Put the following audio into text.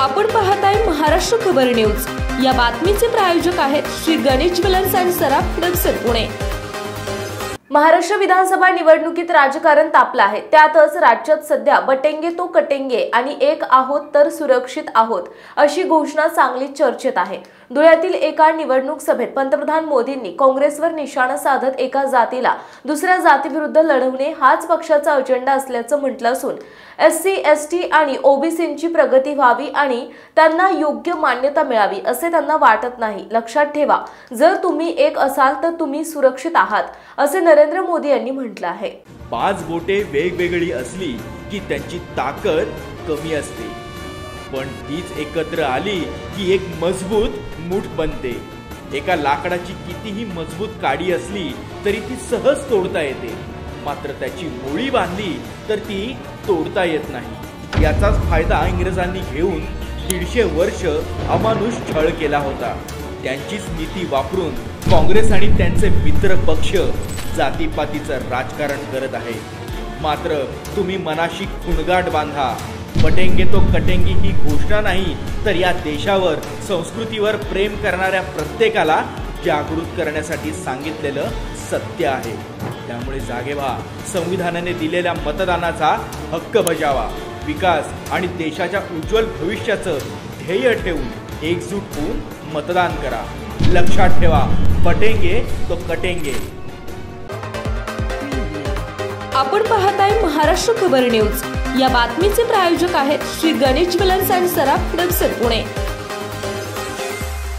आपण पाहताय महाराष्ट्र खबर न्यूज। या बातमीचे प्रायोजक आहेत श्री गणेश ज्वेलर्स अँड सराफ हडपसर पुणे। महाराष्ट्र विधानसभा निवडणुकीत राजकारण तापलं आहे। त्यातच राज्यात सध्या बटेंगे तो कटेंगे आणि एक आहोत तर सुरक्षित आहोत अशी घोषणा चांगली चर्चेत आहे। धुळ्यातील एका निवडणूक सभेत पंतप्रधान मोदींनी काँग्रेसवर निशाणा साधत एका जातीला दुसऱ्या जातीविरुद्ध लढवणे हाच पक्षाचा अजेंडा असल्याचं म्हटलं असून एससी, एसटी आणि ओबीसींची प्रगती व्हावी आणि त्यांना योग्य मान्यता मिळावी असे त्यांना वाटत नाही। लक्षात ठेवा, जर तुम्ही एक असाल तर तुम्ही सुरक्षित आहात असे नरेंद्र मोदी यांनी म्हटलं आहे। 5 बोटे वेगवेगळी असली की त्यांची ताकद कमी असते, पण तीच एकत्र आली की एक मजबूत मूठ बनते। एका लाकडाची कितीही मजबूत काडी असली तरी ती सहज तोडता येते, मात्र त्याची मुळी बांधली तर ती तोडता येत नाही। याचाच फायदा इंग्रजांनी घेऊन 150 वर्ष अमानुष छळ केला होता। त्यांचीच नीती वापरून काँग्रेस आणि त्यांचे मित्र पक्ष जातीपातीचं राजकारण करत आहे। मात्र तुम्ही मनाशी खुणगाट बांधा। बटेंगे तो कटेंगे ही घोषणा नाही, तर या देशावर, संस्कृतीवर प्रेम करणाऱ्या प्रत्येकाला जागृत करण्यासाठी सांगितलेलं सत्य आहे। त्यामुळे जागे व्हा, संविधानाने दिलेल्या मतदानाचा हक्क बजावा, विकास आणि देशाच्या उज्ज्वल भविष्याचं ध्येय ठेवून एकजूट होऊन मतदान करा। लक्षात ठेवा, बटेंगे तो कटेंगे। आपण पाहताय महाराष्ट्र खबर न्यूज। या बातमीचे प्रायोजक आहेत Shri Ganesh jewellers and Saraf Hadapsar Pune.